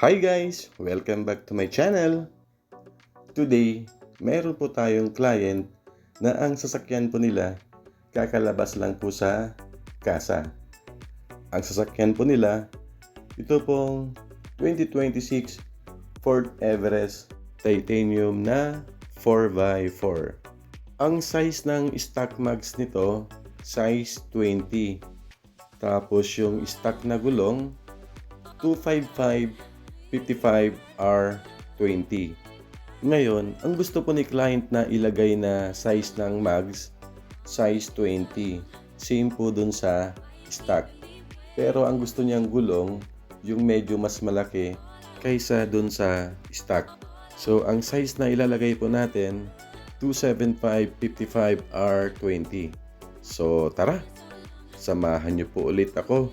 Hi guys! Welcome back to my channel. Today, meron po tayong client na ang sasakyan po nila kakalabas lang po sa kasa. Ang sasakyan po nila, ito pong 2026 Ford Everest Titanium na 4x4. Ang size ng stock mags nito, size 20. Tapos yung stock na gulong, 255/55R20. Ngayon, ang gusto po ni client na ilagay na size ng mags, size 20. Same po dun sa stock. Pero ang gusto niyang gulong, yung medyo mas malaki kaysa dun sa stock. So, ang size na ilalagay po natin, 275/55R20. So, tara! Samahan niyo po ulit ako.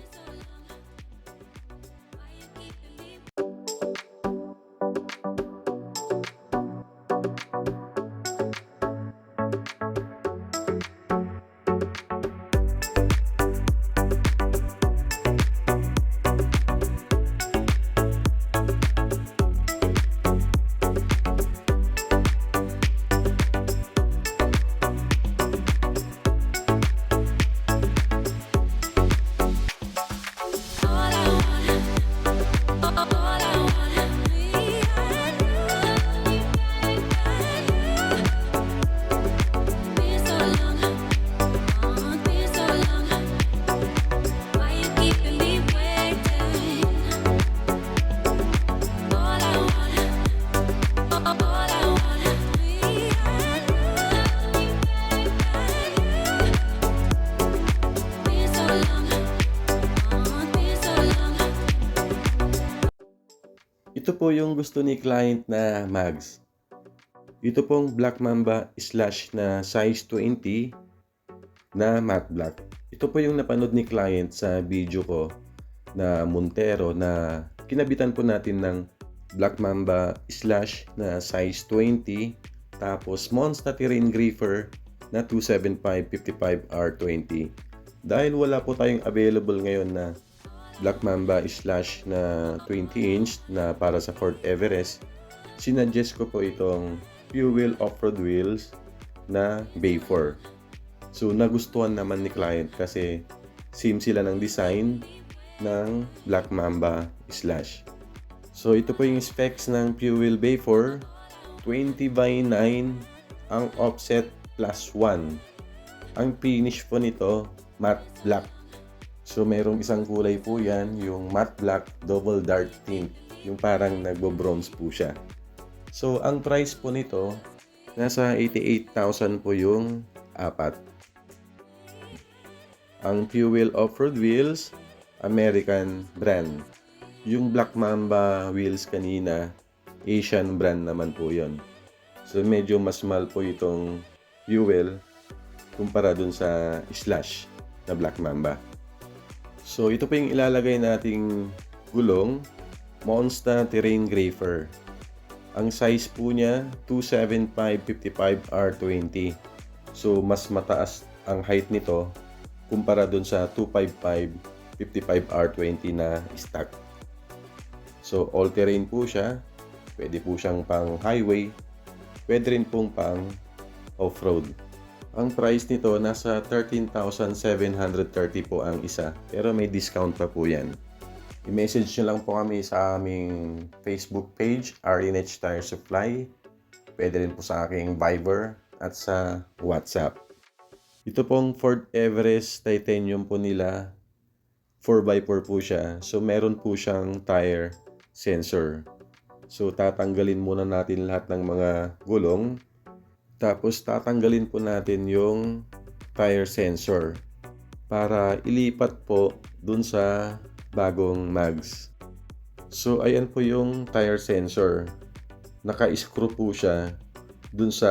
Ito po yung gusto ni client na mags. Ito pong Black Mamba slash na size 20 na matte black. Ito po yung napanood ni client sa video ko na Montero na kinabitan po natin ng Black Mamba slash na size 20 tapos Monster Terrain Griefer na 275/55R20. Dahil wala po tayong available ngayon na Black Mamba slash na 20-inch na para sa Ford Everest, sinuggest ko po itong Fuel Off-Road Wheels na Bay 4. So nagustuhan naman ni client kasi same sila ng design ng Black Mamba slash. So ito po yung specs ng Fuel Bay 4, 20/9 ang offset +1. Ang finish po nito matte black. So, mayroong isang kulay po yan, yung matte black double dark tint. Yung parang nagbo-bronze po siya. So, ang price po nito, nasa 88,000 po yung apat. Ang Fuel Off-Road Wheels, American brand. Yung Black Mamba wheels kanina, Asian brand naman po yon. So, medyo mas mahal po itong Fuel kumpara dun sa slash na Black Mamba. So, ito po yung ilalagay nating gulong, Monster Terrain Griefer. Ang size po niya, 275/55R20. So, mas mataas ang height nito kumpara dun sa 255/55R20 na stock. So, all-terrain po siya. Pwede po siyang pang highway. Pwede rin pong pang off-road. Ang price nito nasa 13,730 po ang isa. Pero may discount pa po yan. I-message nyo lang po kami sa aming Facebook page, RNH Tire Supply. Pwede rin po sa aking Viber at sa WhatsApp. Ito pong Ford Everest Titanium po nila. 4x4 po siya. So meron po siyang tire sensor. So tatanggalin muna natin lahat ng mga gulong. Tapos tatanggalin po natin yung tire sensor para ilipat po dun sa bagong mags. So ayan po yung tire sensor. Naka-screw po siya dun sa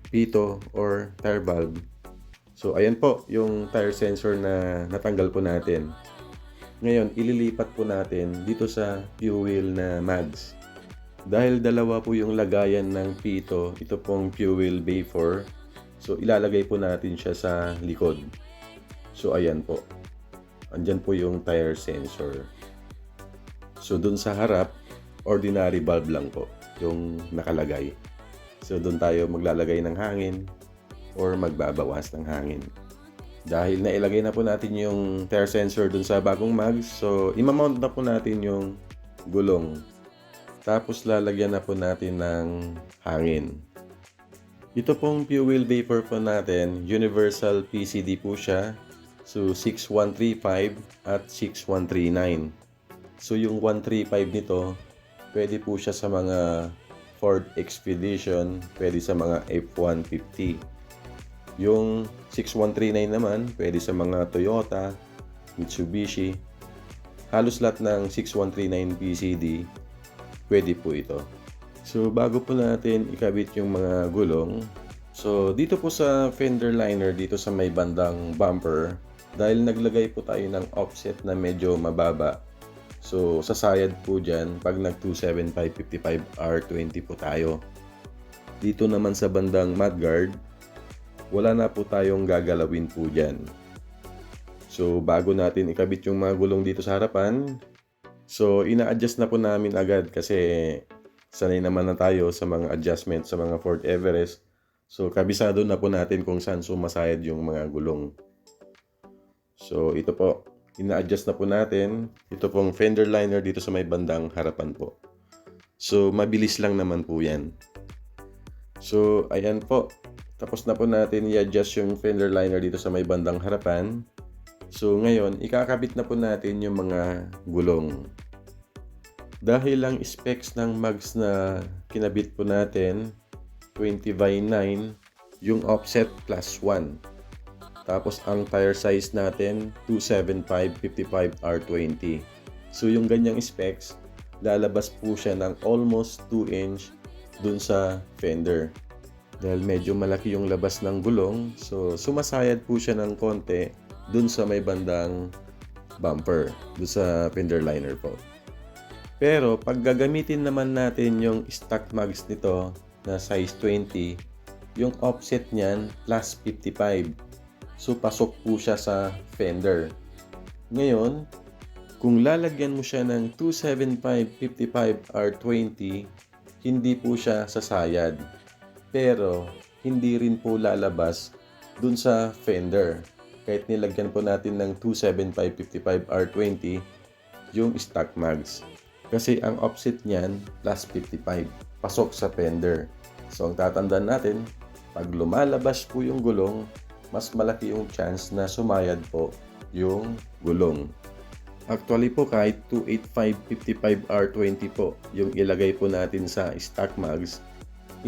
pito or tire valve. So ayan po yung tire sensor na natanggal po natin. Ngayon ililipat po natin dito sa fuel na mags. Dahil dalawa po yung lagayan ng pito, ito pong Fuel Bay 4. So ilalagay po natin siya sa likod. So ayan po. Andyan po yung tire sensor. So dun sa harap, ordinary valve lang po yung nakalagay. So dun tayo maglalagay ng hangin or magbabawas ng hangin. Dahil nailagay na po natin yung tire sensor dun sa bagong mags, so imamount na po natin yung gulong. Tapos lalagyan na po natin ng hangin. Ito pong fuel vapor po natin, universal PCD po siya. So 6135 at 6139. So yung 135 nito, pwede po siya sa mga Ford Expedition, pwede sa mga F-150. Yung 6139 naman, pwede sa mga Toyota, Mitsubishi. Halos lahat ng 6139 PCD, pwede po ito. So bago po natin ikabit yung mga gulong, so dito po sa fender liner, dito sa may bandang bumper, dahil naglagay po tayo ng offset na medyo mababa, so sasayad po dyan pag nag 275/55 R20 po tayo. Dito naman sa bandang mudguard, wala na po tayong gagalawin po dyan. So bago natin ikabit yung mga gulong dito sa harapan, so ina-adjust na po namin agad kasi sanay naman na tayo sa mga adjustment sa mga Ford Everest. So kabisado na po natin kung saan sumasayad yung mga gulong. So ito po, ina-adjust na po natin. Ito pong fender liner dito sa may bandang harapan po. So mabilis lang naman po yan. So ayan po, tapos na po natin i-adjust yung fender liner dito sa may bandang harapan. So ngayon, ikakabit na po natin yung mga gulong. Dahil lang specs ng mags na kinabit po natin, 20/9, yung offset +1. Tapos ang tire size natin, 275/55 R20. So yung ganyang specs, lalabas po siya ng almost 2 inch dun sa fender. Dahil medyo malaki yung labas ng gulong, so sumasayad po siya ng konti dun sa may bandang bumper, dun sa fender liner po. Pero pag gagamitin naman natin yung stock mags nito na size 20, yung offset niyan +55. So pasok po siya sa fender. Ngayon, kung lalagyan mo siya ng 275/55 R20, hindi po siya sasayad. Pero hindi rin po lalabas dun sa fender. Kahit nilagyan po natin ng 275/55 R20 yung stock mags. Kasi ang offset niyan +55. Pasok sa fender. So ang tatandaan natin, pag lumalabas po yung gulong, mas malaki yung chance na sumayad po yung gulong. Actually po kahit 285/55 R20 po yung ilagay po natin sa stock mags,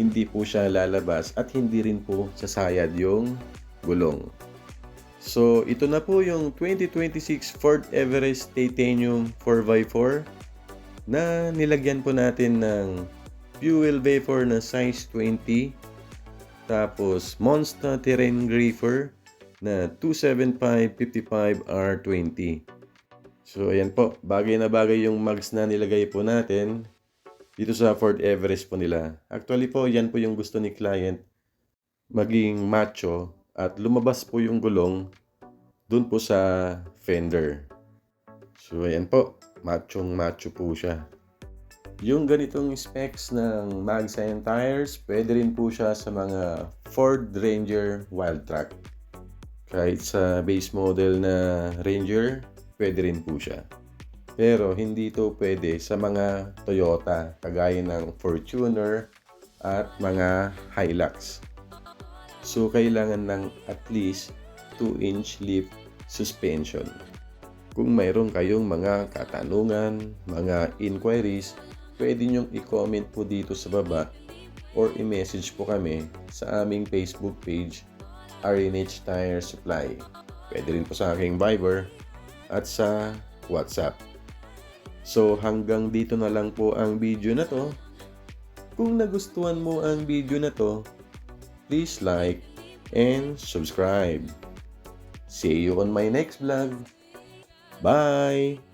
hindi po siya lalabas at hindi rin po sasayad yung gulong. So ito na po yung 2026 Ford Everest Titanium 4x4 na nilagyan po natin ng fuel vapor na size 20, tapos Monster Terrain Gripper na 275/55 R20. So ayan po, bagay na bagay yung mags na nilagay po natin dito sa Ford Everest po nila. Actually po, yan po yung gusto ni client, maging macho at lumabas po yung gulong dun po sa fender. So ayan po, macho po siya. Yung ganitong specs ng mags and tires, pwede rin po siya sa mga Ford Ranger Wildtrak. Kahit sa base model na Ranger, pwede rin po siya. Pero hindi ito pwede sa mga Toyota, kagaya ng Fortuner at mga Hilux. So kailangan ng at least 2-inch lift suspension. Kung mayroon kayong mga katanungan, mga inquiries, pwede nyong i-comment po dito sa baba or i-message po kami sa aming Facebook page, RNH Tire Supply. Pwede rin po sa aking Viber at sa WhatsApp. So hanggang dito na lang po ang video na to. Kung nagustuhan mo ang video na to, please like and subscribe. See you on my next vlog. Bye!